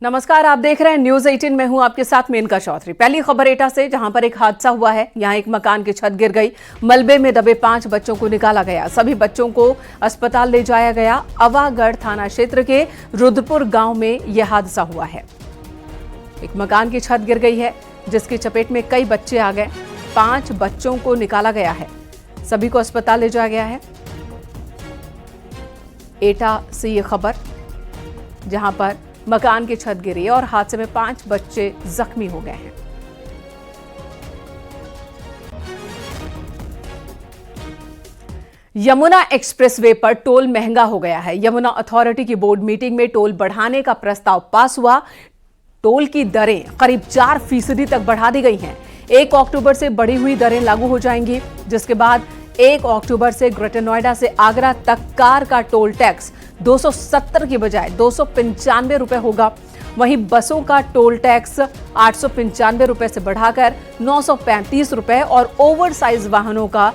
नमस्कार, आप देख रहे हैं न्यूज 18 में हूं आपके साथ मेनका चौधरी। पहली खबर एटा से, जहां पर एक हादसा हुआ है। यहां एक मकान की छत गिर गई, मलबे में दबे 5 बच्चों को निकाला गया। सभी बच्चों को अस्पताल ले जाया गया। अवागढ़ थाना क्षेत्र के रुद्रपुर गांव में यह हादसा हुआ है। एक मकान की छत गिर गई है, जिसकी चपेट में कई बच्चे आ गए। 5 बच्चों को निकाला गया है, सभी को अस्पताल ले जाया गया है। एटा से ये खबर, जहां पर मकान की छत गिरी और हादसे में 5 बच्चे जख्मी हो गए हैं। यमुना एक्सप्रेसवे पर टोल महंगा हो गया है। यमुना अथॉरिटी की बोर्ड मीटिंग में टोल बढ़ाने का प्रस्ताव पास हुआ। टोल की दरें करीब 4% तक बढ़ा दी गई हैं। 1 अक्टूबर से बढ़ी हुई दरें लागू हो जाएंगी, जिसके बाद 1 अक्टूबर से ग्रेटर नोएडा से आगरा तक कार का टोल टैक्स 270 की बजाय 295 रुपए होगा। वहीं बसों का टोल टैक्स 895 रुपए से बढ़ाकर 935 रुपए और ओवर साइज वाहनों का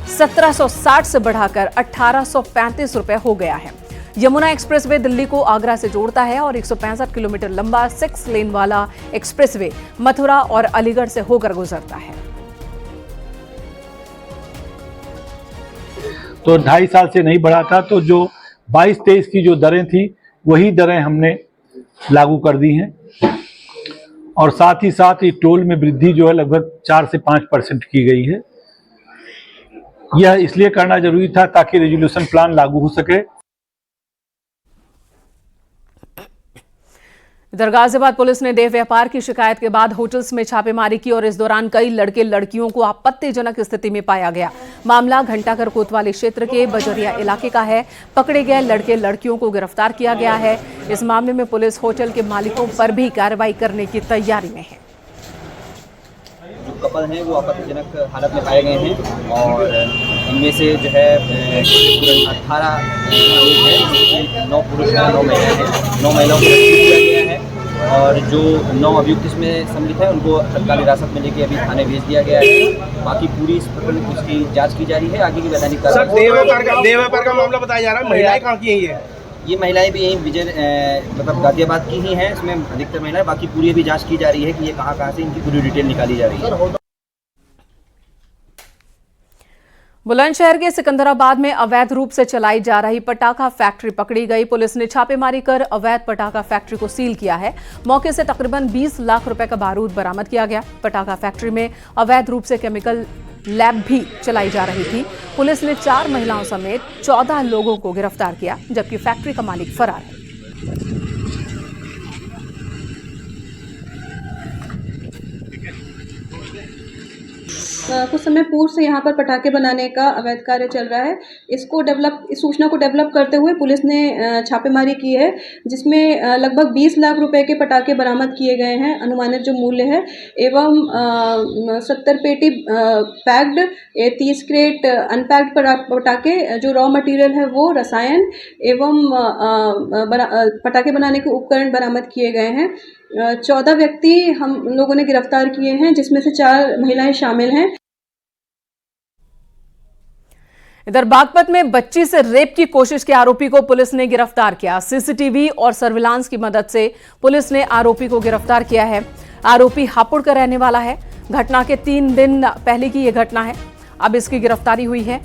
1760 से बढ़ाकर 1835 रुपए हो गया है। यमुना एक्सप्रेसवे दिल्ली को आगरा से जोड़ता है और 165 किलोमीटर लंबा 6 लेन वाला एक्सप्रेसवे मथुरा और अलीगढ़ से होकर गुजरता है। तो 2.5 साल से नहीं बढ़ा था, तो जो 22-23 की जो दरें थी वही दरें हमने लागू कर दी हैं। और साथ ही साथ ये टोल में वृद्धि जो है लगभग 4 से 5% की गई है। यह इसलिए करना जरूरी था ताकि रेजोल्यूशन प्लान लागू हो सके। इधर गाजियाबाद पुलिस ने देह व्यापार की शिकायत के बाद होटल्स में छापेमारी की और इस दौरान कई लड़के लड़कियों को आपत्तिजनक स्थिति में पाया गया। मामला घंटाघर कोतवाली क्षेत्र के बजरिया इलाके का है। पकड़े गए लड़के लड़कियों को गिरफ्तार किया गया है। इस मामले में पुलिस होटल के मालिकों पर भी कार्रवाई करने की तैयारी में है। जो कपल हैं वो आपत्तिजनक हालत में पाए गए हैं और इनमें से जो है 18 लोग हैं, 9 पुरुष हैं, 9 महिला हैं। 9 महिलाओं को रेस्क्यू किया गया है और जो 9 अभियुक्त इसमें सम्मिलित हैं उनको तत्काल हिरासत में लेके अभी थाने भेज दिया गया है। बाकी पूरी इस प्रकरण की उसकी जाँच की जा रही है। आगे की वैधानिक कार्रवाई। देह व्यापार का मामला बताया जा रहा है। महिलाएं कहाँ की है? ये महिलाएं भी यहीं मतलब गाजियाबाद की ही हैं। इसमें अधिकतर महिलाएं, बाकी पूरी अभी जांच की जा रही है कि ये कहाँ से इनकी पूरी डिटेल निकाली जा रही है। बुलंदशहर के सिकंदराबाद में अवैध रूप से चलाई जा रही पटाखा फैक्ट्री पकड़ी गई। पुलिस ने छापेमारी कर अवैध पटाखा फैक्ट्री को सील किया है। मौके से तकरीबन 20 लाख रुपए का बारूद बरामद किया गया। पटाखा फैक्ट्री में अवैध रूप से केमिकल लैब भी चलाई जा रही थी। पुलिस ने 4 महिलाओं समेत 14 लोगों को गिरफ्तार किया, जबकि फैक्ट्री का मालिक फरार है। कुछ समय पूर्व से यहाँ पर पटाखे बनाने का अवैध कार्य चल रहा है। इस सूचना को डेवलप करते हुए पुलिस ने छापेमारी की है, जिसमें लगभग 20 लाख रुपए के पटाखे बरामद किए गए हैं, अनुमानित जो मूल्य है, एवं 70 पेटी पैक्ड, 30 क्रेट अनपैक्ड पटाखे। जो रॉ मटेरियल है वो रसायन एवं पटाखे बनाने के उपकरण बरामद किए गए हैं। 14 व्यक्ति हम लोगों ने गिरफ्तार किए हैं, जिसमें से 4 महिलाएं शामिल हैं। इधर बागपत में बच्ची से रेप की कोशिश के आरोपी को पुलिस ने गिरफ्तार किया। सीसीटीवी और सर्विलांस की मदद से पुलिस ने आरोपी को गिरफ्तार किया है। आरोपी हापुड़ का रहने वाला है। घटना के 3 दिन पहले की यह घटना है। अब इसकी गिरफ्तारी हुई है।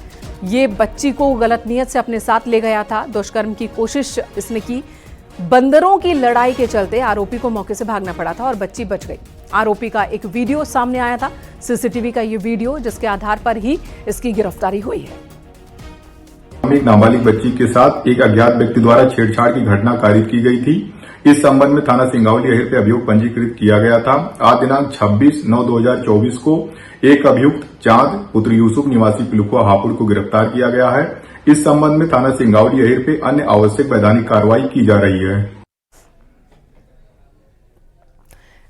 ये बच्ची को गलत नियत से अपने साथ ले गया था। दुष्कर्म की कोशिश इसने की। बंदरों की लड़ाई के चलते आरोपी को मौके से भागना पड़ा था और बच्ची बच गई। आरोपी का एक वीडियो सामने आया था, सीसीटीवी का ये वीडियो, जिसके आधार पर ही इसकी गिरफ्तारी हुई है। एक नाबालिग बच्ची के साथ एक अज्ञात व्यक्ति द्वारा छेड़छाड़ की घटना कारित की गई थी। इस संबंध में थाना सिंगावली अहिर पे अभियोग पंजीकृत किया गया था। आज दिनांक 26/9/2024 को एक अभियुक्त चांद पुत्र यूसुफ निवासी पिलुखुआ हापुड़ को गिरफ्तार किया गया है। इस संबंध में थाना सिंगावली अहिर पे अन्य आवश्यक वैधानिक कार्रवाई की जा रही है।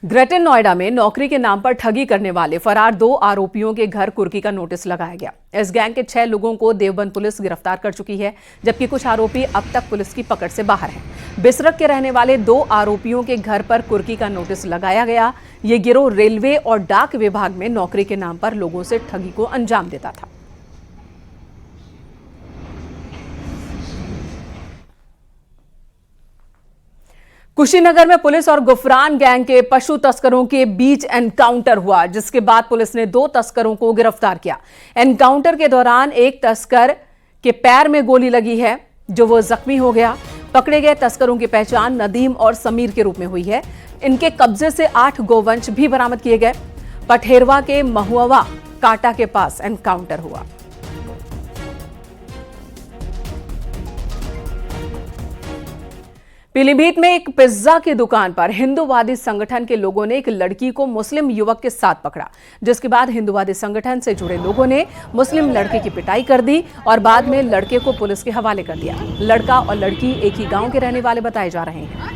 ग्रेटर नोएडा में नौकरी के नाम पर ठगी करने वाले फरार 2 आरोपियों के घर कुर्की का नोटिस लगाया गया। इस गैंग के 6 लोगों को देवबंद पुलिस गिरफ्तार कर चुकी है, जबकि कुछ आरोपी अब तक पुलिस की पकड़ से बाहर हैं। बिसरक के रहने वाले 2 आरोपियों के घर पर कुर्की का नोटिस लगाया गया। ये गिरोह रेलवे और डाक विभाग में नौकरी के नाम पर लोगों से ठगी को अंजाम देता था। कुशीनगर में पुलिस और गुफरान गैंग के पशु तस्करों के बीच एनकाउंटर हुआ, जिसके बाद पुलिस ने 2 तस्करों को गिरफ्तार किया। एनकाउंटर के दौरान एक तस्कर के पैर में गोली लगी है, जो वो जख्मी हो गया। पकड़े गए तस्करों की पहचान नदीम और समीर के रूप में हुई है। इनके कब्जे से 8 गोवंश भी बरामद किए गए। पठेरवा के महुआ काटा के पास एनकाउंटर हुआ। पीलीभीत में एक पिज्जा की दुकान पर हिंदूवादी संगठन के लोगों ने एक लड़की को मुस्लिम युवक के साथ पकड़ा, जिसके बाद हिंदूवादी संगठन से जुड़े लोगों ने मुस्लिम लड़के की पिटाई कर दी और बाद में लड़के को पुलिस के हवाले कर दिया। लड़का और लड़की एक ही गांव के रहने वाले बताए जा रहे हैं।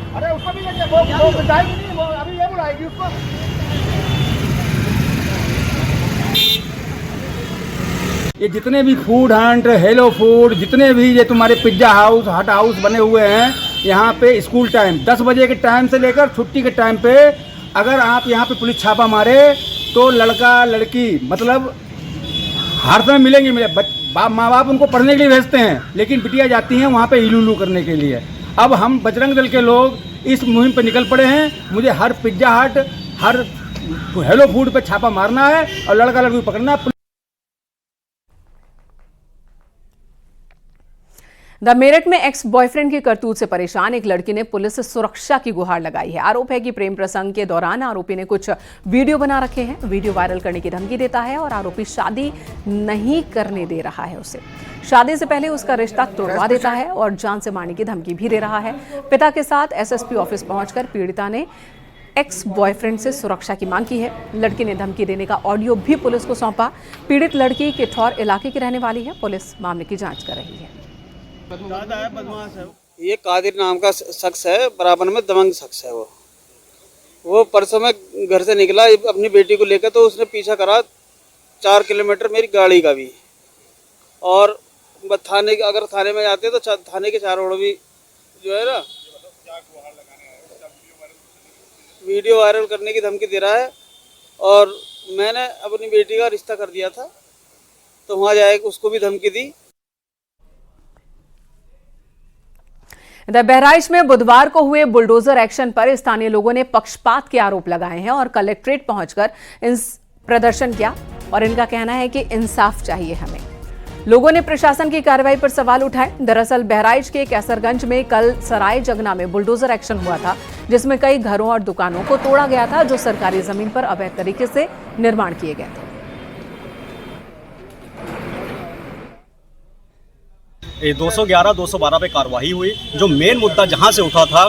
ये जितने भी फूड हंट, हेलो फूड, जितने भी ये तुम्हारे पिज्जा हाउस, हट हाउस बने हुए हैं, यहाँ पे स्कूल टाइम 10 बजे के टाइम से लेकर छुट्टी के टाइम पे अगर आप यहाँ पे पुलिस छापा मारे तो लड़का लड़की मतलब हर समय मिलेंगे। माँ बाप उनको पढ़ने के लिए भेजते हैं, लेकिन बिटिया जाती हैं वहाँ पे इलू करने के लिए। अब हम बजरंग दल के लोग इस मुहिम पे निकल पड़े हैं। मुझे हर पिज्जा हट, हर हेलो फूड पे छापा मारना है और लड़का लड़की पकड़ना है। द मेरठ में एक्स बॉयफ्रेंड की करतूत से परेशान एक लड़की ने पुलिस से सुरक्षा की गुहार लगाई है। आरोप है कि प्रेम प्रसंग के दौरान आरोपी ने कुछ वीडियो बना रखे हैं। वीडियो वायरल करने की धमकी देता है और आरोपी शादी नहीं करने दे रहा है उसे। शादी से पहले उसका रिश्ता तोड़वा देता है और जान से मारने की धमकी भी दे रहा है। पिता के साथ एसएसपी ऑफिस पहुंचकर पीड़िता ने एक्स बॉयफ्रेंड से सुरक्षा की मांग की है। लड़की ने धमकी देने का ऑडियो भी पुलिस को सौंपा। पीड़ित लड़की किठौर इलाके की रहने वाली है। पुलिस मामले की जांच कर रही है। ये कादिर नाम का शख्स है, बराबर में दबंग शख्स है। वो परसों में घर से निकला अपनी बेटी को लेकर, तो उसने पीछा करा 4 किलोमीटर मेरी गाड़ी का भी। और अगर थाने में जाते तो थाने के चारों ओर भी जो है ना वीडियो वायरल करने की धमकी दे रहा है। और मैंने अपनी बेटी का रिश्ता कर दिया था, तो वहाँ जाए उसको भी धमकी दी। इधर बहराइच में बुधवार को हुए बुलडोजर एक्शन पर स्थानीय लोगों ने पक्षपात के आरोप लगाए हैं और कलेक्ट्रेट पहुंचकर प्रदर्शन किया और इनका कहना है कि इंसाफ चाहिए हमें। लोगों ने प्रशासन की कार्रवाई पर सवाल उठाए। दरअसल बहराइच के कैसरगंज में कल सराय जगना में बुलडोजर एक्शन हुआ था, जिसमें कई घरों और दुकानों को तोड़ा गया था, जो सरकारी जमीन पर अवैध तरीके से निर्माण किए गए थे। 211, 212 पे कार्रवाई हुई। जो मेन मुद्दा जहां से उठा था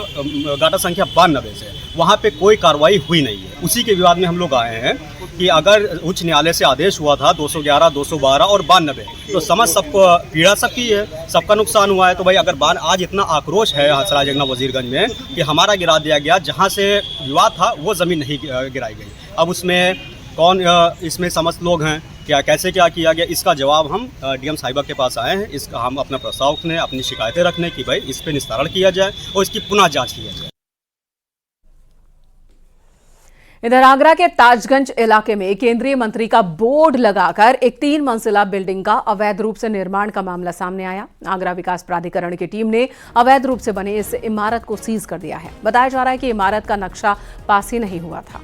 गाटा संख्या 92 से, वहां पे कोई कार्रवाई हुई नहीं है। उसी के विवाद में हम लोग आए हैं कि अगर उच्च न्यायालय से आदेश हुआ था 211, 212 और 92, तो समझ सबको पीड़ा सबकी है, सबका नुकसान हुआ है। तो भाई अगर आज इतना आक्रोश है सराय जगना वजीरगंज में कि हमारा गिरा दिया गया, जहाँ से विवाद था वो ज़मीन नहीं गिराई गई। अब उसमें कौन इसमें समस्त लोग हैं, क्या कैसे क्या किया गया, इसका जवाब हम डीएम साहिबा के पास आए हैं। इसका हम अपना प्रस्ताव रखने, अपनी शिकायतें रखने की भाई इस पे निस्तारण किया जाए और इसकी पुनः जांच किया जाए। इधर आगरा के ताजगंज इलाके में केंद्रीय मंत्री का बोर्ड लगाकर एक 3 मंजिला बिल्डिंग का अवैध रूप से निर्माण का मामला सामने आया। आगरा विकास प्राधिकरण की टीम ने अवैध रूप से बने इस इमारत को सीज कर दिया है। बताया जा रहा है कि इमारत का नक्शा पास ही नहीं हुआ था।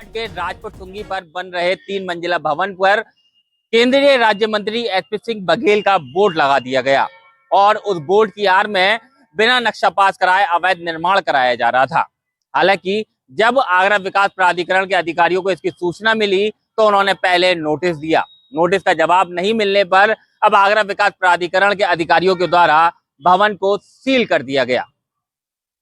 के राजपुर टुंगी पर बन रहे 3 मंजिला भवन पर केंद्रीय राज्य मंत्री एसपी सिंह बघेल का बोर्ड लगा दिया गया और उस बोर्ड की आड़ में बिना नक्शा पास कराए अवैध निर्माण कराया जा रहा था। हालांकि जब आगरा विकास प्राधिकरण के अधिकारियों को इसकी सूचना मिली तो उन्होंने पहले नोटिस दिया। नोटिस का जवाब नहीं मिलने पर अब आगरा विकास प्राधिकरण के अधिकारियों के द्वारा भवन को सील कर दिया गया।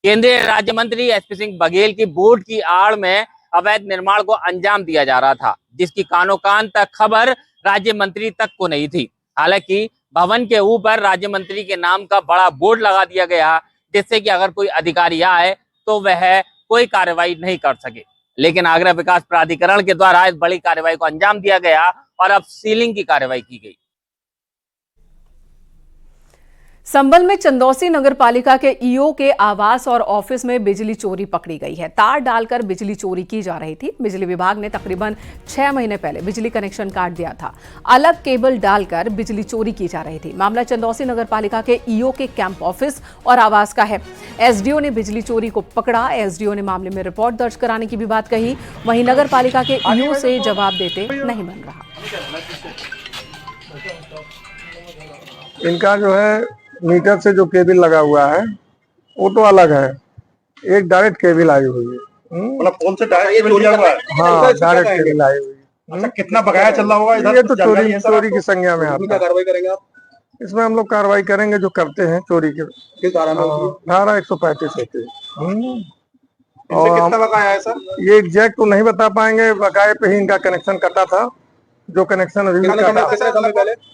केंद्रीय राज्य मंत्री एसपी सिंह बघेल की बोर्ड की आड़ में अवैध निर्माण को अंजाम दिया जा रहा था, जिसकी कानो कान तक खबर राज्य मंत्री तक को नहीं थी। हालांकि भवन के ऊपर राज्य मंत्री के नाम का बड़ा बोर्ड लगा दिया गया, जिससे कि अगर कोई अधिकारी आए तो वह कोई कार्रवाई नहीं कर सके। लेकिन आगरा विकास प्राधिकरण के द्वारा इस बड़ी कार्रवाई को अंजाम दिया गया और अब सीलिंग की कार्रवाई की गई। संभल में चंदौसी नगर पालिका के ईओ के आवास और ऑफिस में बिजली चोरी पकड़ी गई है। तार डालकर बिजली चोरी की जा रही थी। बिजली विभाग ने तकरीबन 6 महीने पहले बिजली कनेक्शन काट दिया था। अलग केबल डालकर बिजली चोरी की जा रही थी। मामला चंदौसी नगर पालिका के ईओ के कैंप ऑफिस और आवास का है। एसडीओ ने बिजली चोरी को पकड़ा। एसडीओ ने मामले में रिपोर्ट दर्ज कराने की भी बात कही। वहीं नगर पालिका के ईओ से जवाब देते नहीं बन रहा। इनका जो है मीटर से जो केबल लगा हुआ है वो तो अलग है, एक डायरेक्ट केबल आई हुई है। मतलब कौन से डायरेक्ट केबल लिया हुआ है? हाँ, डायरेक्ट केबल आई हुई है। अच्छा, कितना बकाया चल रहा होगा इधर? ये तो चोरी की संज्ञा में आता है। क्या कार्रवाई करेंगे आप? इसमें हम लोग कार्रवाई करेंगे जो करते हैं चोरी के। किस धारा में? धारा 135 होती है। इनसे कितना बकाया है सर? ये एग्जैक्ट तो नहीं बता पाएंगे। बकाये पे ही इनका कनेक्शन कटा था। जो कनेक्शन अभी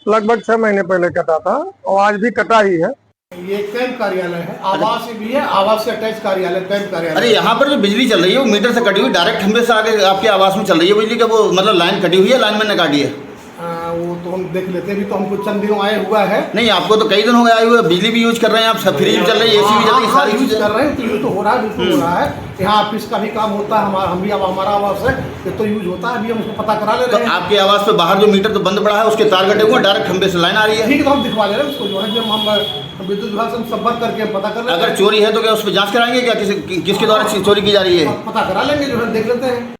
लगभग 6 महीने पहले कटा था और आज भी कटा ही है। ये कैंप कार्यालय है, आवास भी है, आवास से अटैच कार्यालय, कैंप कार्यालय। अरे यहाँ पर जो बिजली चल रही है वो मीटर से कटी हुई डायरेक्ट खंबे से आगे आपके आवास में चल रही है बिजली का, वो मतलब लाइन कटी हुई है, लाइन मैंने काटी है। वो तो हम देख लेते हैं, भी तो हमको चंद दिनों आए हुआ है। नहीं, आपको तो कई दिन हो गए आए हुए। बिजली भी यूज कर रहे हैं आप, सब फ्रिज भी चल रही है, एसी भी चल रही है, सारी यूज कर रहे हैं। तो यूज तो हो रहा है, बिल्कुल हो रहा है। यहाँ ऑफिस का भी काम होता है, हम भी अब हमारा आवास है, ये तो यूज होता है। अभी हम उसको पता करा ले रहे हैं। तो आपके आवास पे बाहर जो मीटर तो बंद पड़ा है उसके तार कटे हुए हैं, डायरेक्ट खंबे से लाइन आ रही है। ठीक है, तो हम दिखवा ले रहे हैं उसको, जो है जब हम विद्युत विभाग से संपर्क करके पता कर लेंगे। अगर चोरी है तो क्या उस पर जाँच कराएंगे क्या, किसके द्वारा चोरी की जा रही है? पता करा लेंगे, जो है देख लेते हैं।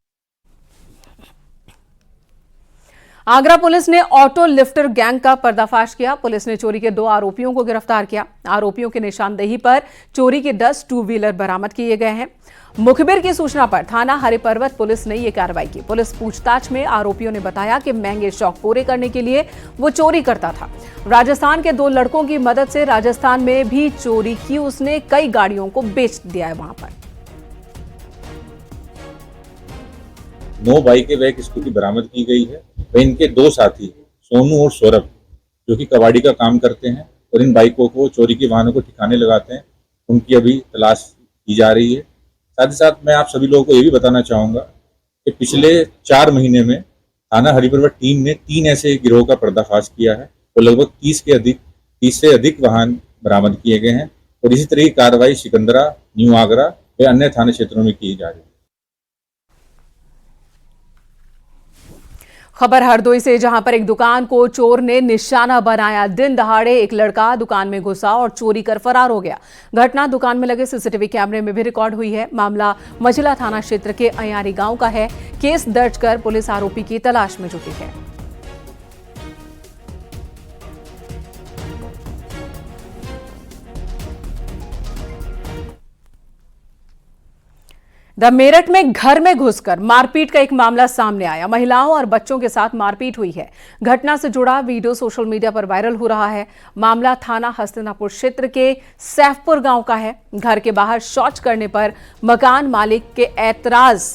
आगरा पुलिस ने ऑटो लिफ्टर गैंग का पर्दाफाश किया। पुलिस ने चोरी के 2 आरोपियों को गिरफ्तार किया। आरोपियों की निशानदेही पर चोरी के 10 टू व्हीलर बरामद किए गए हैं। मुखबिर की सूचना पर थाना हरिपर्वत पुलिस ने यह कार्रवाई की। पुलिस पूछताछ में आरोपियों ने बताया कि महंगे शौक पूरे करने के लिए वो चोरी करता था। राजस्थान के 2 लड़कों की मदद से राजस्थान में भी चोरी की उसने कई गाड़ियों को बेच दिया है वहां पर। 9 बाइकें व एक स्कूटी बरामद की गई है। वह इनके 2 साथी सोनू और सौरभ जो कि कबाड़ी का काम करते हैं और इन बाइकों को चोरी के वाहनों को ठिकाने लगाते हैं, उनकी अभी तलाश की जा रही है। साथ ही साथ मैं आप सभी लोगों को ये भी बताना चाहूँगा कि पिछले 4 महीने में थाना हरिपर्वत टीम ने 3 ऐसे गिरोह का पर्दाफाश किया है और लगभग 30 से अधिक वाहन बरामद किए गए हैं और इसी तरह की कार्रवाई सिकंदरा, न्यू आगरा व अन्य थाना क्षेत्रों में की जा रही है। खबर हरदोई से, जहां पर एक दुकान को चोर ने निशाना बनाया। दिन दहाड़े एक लड़का दुकान में घुसा और चोरी कर फरार हो गया। घटना दुकान में लगे सीसीटीवी कैमरे में भी रिकॉर्ड हुई है। मामला मझिला थाना क्षेत्र के अयारी गांव का है। केस दर्ज कर पुलिस आरोपी की तलाश में जुटी है। मेरठ में घर में घुसकर मारपीट का एक मामला सामने आया। महिलाओं और बच्चों के साथ मारपीट हुई है। घटना से जुड़ा वीडियो सोशल मीडिया पर वायरल हो रहा है। मामला थाना हस्तिनापुर क्षेत्र के सैफपुर गांव का है। घर के बाहर शौच करने पर मकान मालिक के ऐतराज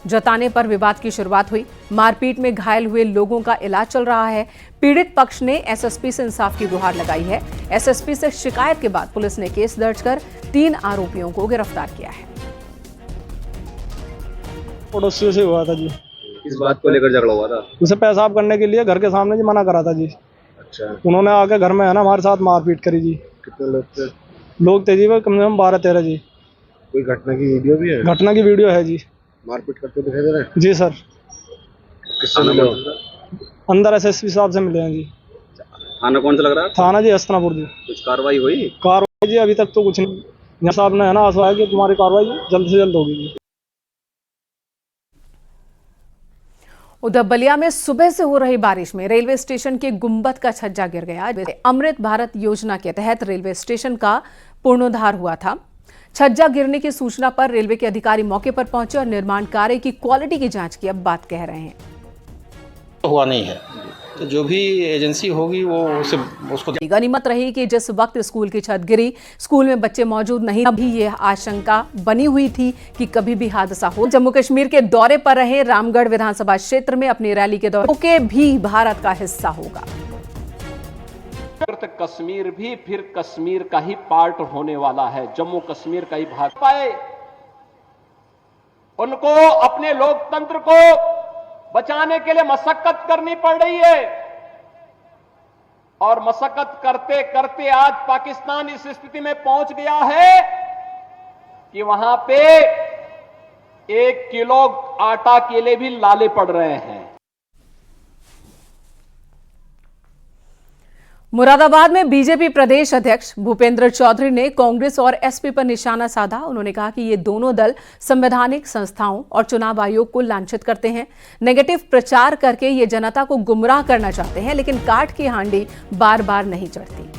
जताने पर विवाद की शुरुआत हुई। मारपीट में घायल हुए लोगों का इलाज चल रहा है। पीड़ित पक्ष ने एसएसपी से इंसाफ की गुहार लगाई है। एसएसपी से शिकायत के बाद पुलिस ने केस दर्ज कर 3 आरोपियों को गिरफ्तार किया है। पड़ोसियों से हुआ था जी। किस बात को लेकर झगड़ा हुआ था? उसे पेशाब करने के लिए घर के सामने जी मना करा था जी। अच्छा। उन्होंने आके घर में है ना हमारे साथ मारपीट करी जी। कितने लोग थे? लोग थे जी वो कम से कम 12-13 जी। कोई घटना की वीडियो भी है? घटना की वीडियो है जी। मारपीट करते दिखाई दे रहे हैं? जी सर। किससे मिले हो? अंदर एसएसपी साहब से मिले हैं जी। थाना कौन सा लग रहा है? थाना जी हस्तिनापुर जी। कुछ कार्रवाई हुई? कार्रवाई जी अभी तक तो कुछ नहीं। यहाँ साहब ने है ना आश्वासन कि तुम्हारी कार्रवाई जल्द से जल्द होगी जी। उधर बलिया में सुबह से हो रही बारिश में रेलवे स्टेशन के गुंबद का छज्जा गिर गया। अमृत भारत योजना के तहत रेलवे स्टेशन का पुनरुद्धार हुआ था। छज्जा गिरने की सूचना पर रेलवे के अधिकारी मौके पर पहुंचे और निर्माण कार्य की क्वालिटी की जांच की अब बात कह रहे हैं। हुआ नहीं है, तो जो भी एजेंसी होगी वो उसको गनीमत रही कि जिस वक्त स्कूल की छत गिरी स्कूल में बच्चे मौजूद नहीं, अभी यह आशंका बनी हुई थी कि कभी भी हादसा हो। जम्मू कश्मीर के दौरे पर रहे रामगढ़ विधानसभा क्षेत्र में अपनी रैली के दौरान के भी भारत का हिस्सा होगा। कश्मीर भी फिर कश्मीर का ही पार्ट होने वाला है, जम्मू कश्मीर का ही भाग पाए। उनको अपने लोकतंत्र को बचाने के लिए मशक्कत करनी पड़ रही है। और मशक्कत करते करते आज पाकिस्तान इस स्थिति में पहुंच गया है कि वहां पे 1 किलो आटा के लिए भी लाले पड़ रहे हैं। मुरादाबाद में बीजेपी प्रदेश अध्यक्ष भूपेंद्र चौधरी ने कांग्रेस और एसपी पर निशाना साधा। उन्होंने कहा कि ये दोनों दल संवैधानिक संस्थाओं और चुनाव आयोग को लांछित करते हैं, नेगेटिव प्रचार करके ये जनता को गुमराह करना चाहते हैं, लेकिन काठ की हांडी बार बार नहीं चढ़ती।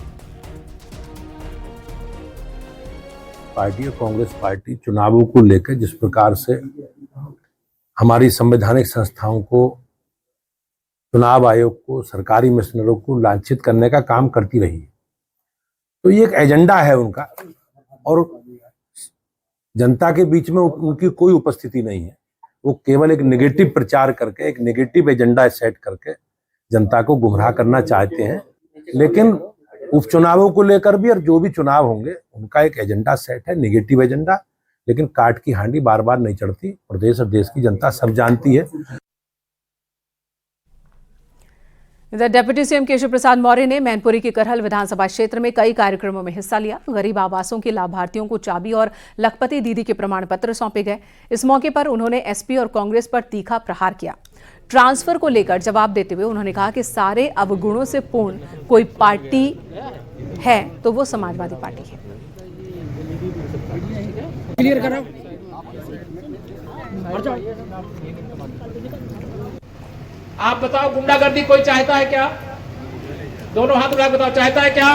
पार्टी और कांग्रेस पार्टी चुनावों को लेकर जिस प्रकार से हमारी संवैधानिक संस्थाओं को, चुनाव आयोग को, सरकारी मिशनरों को लांछित करने का काम करती रही है, तो ये एक एजेंडा है उनका और जनता के बीच में उनकी कोई उपस्थिति नहीं है। वो केवल एक नेगेटिव प्रचार करके, एक नेगेटिव एजेंडा सेट करके जनता को गुमराह करना चाहते हैं। लेकिन उपचुनावों को लेकर भी और जो भी चुनाव होंगे उनका एक एजेंडा सेट है, नेगेटिव एजेंडा, लेकिन काट की हांडी बार बार नहीं चढ़ती। प्रदेश और देश की जनता सब जानती है। इधर डिप्टी सीएम केशव प्रसाद मौर्य ने मैनपुरी की करहल विधानसभा क्षेत्र में कई कार्यक्रमों में हिस्सा लिया। गरीब आवासों के लाभार्थियों को चाबी और लखपति दीदी के प्रमाण पत्र सौंपे गए। इस मौके पर उन्होंने एसपी और कांग्रेस पर तीखा प्रहार किया। ट्रांसफर को लेकर जवाब देते हुए उन्होंने कहा कि सारे अवगुणों से पूर्ण कोई पार्टी है तो वो समाजवादी पार्टी है। क्लियर करो। आप बताओ, गुंडागर्दी कोई चाहता है क्या? दोनों हाथ उठा बताओ, चाहता है क्या?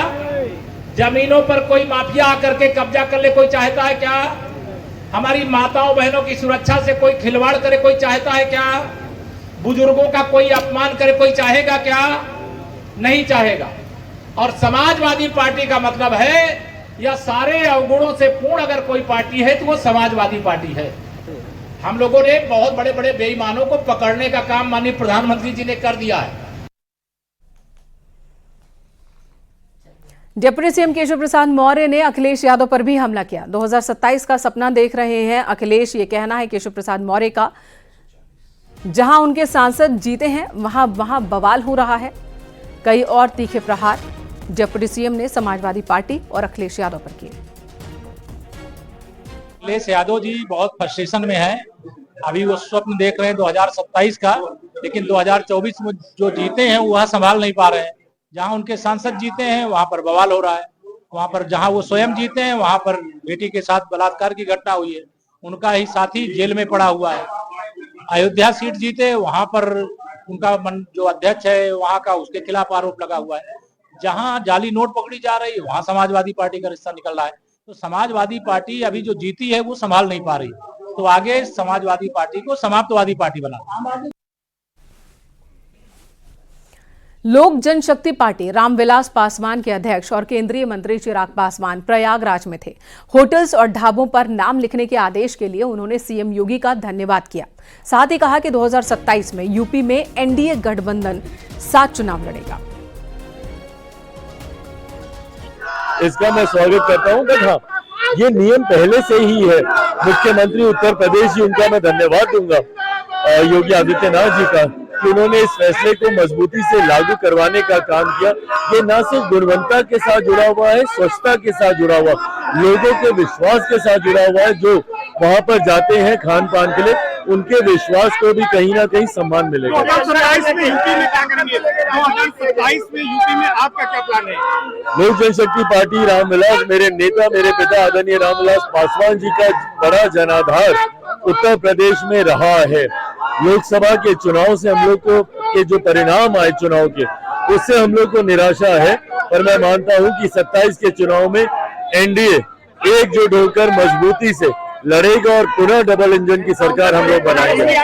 जमीनों पर कोई माफिया आकर के कब्जा कर ले कोई चाहता है क्या? हमारी माताओं बहनों की सुरक्षा से कोई खिलवाड़ करे कोई चाहता है क्या? बुजुर्गों का कोई अपमान करे कोई चाहेगा क्या? नहीं चाहेगा। और समाजवादी पार्टी का मतलब है या सारे अवगुणों से पूर्ण अगर कोई पार्टी है तो वो समाजवादी पार्टी है। हम लोगों ने बहुत बड़े बड़े बेईमानों को पकड़ने का काम माननीय प्रधानमंत्री जी ने कर दिया है। डिप्टी सीएम केशव प्रसाद मौर्य ने अखिलेश यादव पर भी हमला किया। 2027 का सपना देख रहे हैं अखिलेश, ये कहना है केशव प्रसाद मौर्य का। जहां उनके सांसद जीते हैं वहां बवाल हो रहा है। कई और तीखे प्रहार डिप्टी सीएम ने समाजवादी पार्टी और अखिलेश यादव पर किए। अखिलेश यादव जी बहुत फ्रस्ट्रेशन में है। अभी वो स्वप्न देख रहे हैं 2027 का, लेकिन 2024 में जो जीते हैं वह संभाल नहीं पा रहे हैं। जहां उनके सांसद जीते हैं वहां पर बवाल हो रहा है। वहां पर जहां वो स्वयं जीते हैं वहां पर बेटी के साथ बलात्कार की घटना हुई है, उनका ही साथी जेल में पड़ा हुआ है। अयोध्या सीट जीते वहां पर उनका जो अध्यक्ष है वहां का, उसके खिलाफ आरोप लगा हुआ है। जहां जाली नोट पकड़ी जा रही है वहां समाजवादी पार्टी का रिश्ता निकल रहा है। तो समाजवादी पार्टी अभी जो जीती है वो संभाल नहीं पा रही, तो आगे समाजवादी पार्टी को समाप्तवादी पार्टी बना। लोक जनशक्ति पार्टी रामविलास पासवान के अध्यक्ष और केंद्रीय मंत्री चिराग पासवान प्रयागराज में थे। होटल्स और ढाबों पर नाम लिखने के आदेश के लिए उन्होंने सीएम योगी का धन्यवाद किया। साथ ही कहा कि 2027 में यूपी में एनडीए गठबंधन 7 चुनाव लड़ेगा। इसका मैं स्वागत करता हूं। बट हाँ, ये नियम पहले से ही है। मुख्यमंत्री उत्तर प्रदेश जी, उनका मैं धन्यवाद दूंगा योगी आदित्यनाथ जी का कि उन्होंने इस फैसले को मजबूती से लागू करवाने का काम किया। ये न सिर्फ गुणवत्ता के साथ जुड़ा हुआ है, स्वच्छता के साथ जुड़ा हुआ, लोगों के विश्वास के साथ जुड़ा हुआ है। जो वहां पर जाते हैं खान पान के लिए, उनके विश्वास को भी कहीं ना कहीं सम्मान मिलेगा। 2027 में यूपी में क्या करेंगे? 2027 में यूपी में आपका क्या प्लान है? लोक जनशक्ति पार्टी रामविलास, मेरे नेता, मेरे पिता आदरणीय रामविलास पासवान जी का बड़ा जनाधार उत्तर प्रदेश में रहा है। लोकसभा के चुनाव से हम लोग को के जो परिणाम आए चुनाव के, उससे हम लोग को निराशा है। पर मैं मानता हूं कि 27 के चुनाव में एनडीए एकजुट होकर मजबूती से लड़ेगा और पुनः डबल इंजन की सरकार हम लोग बनाएंगे।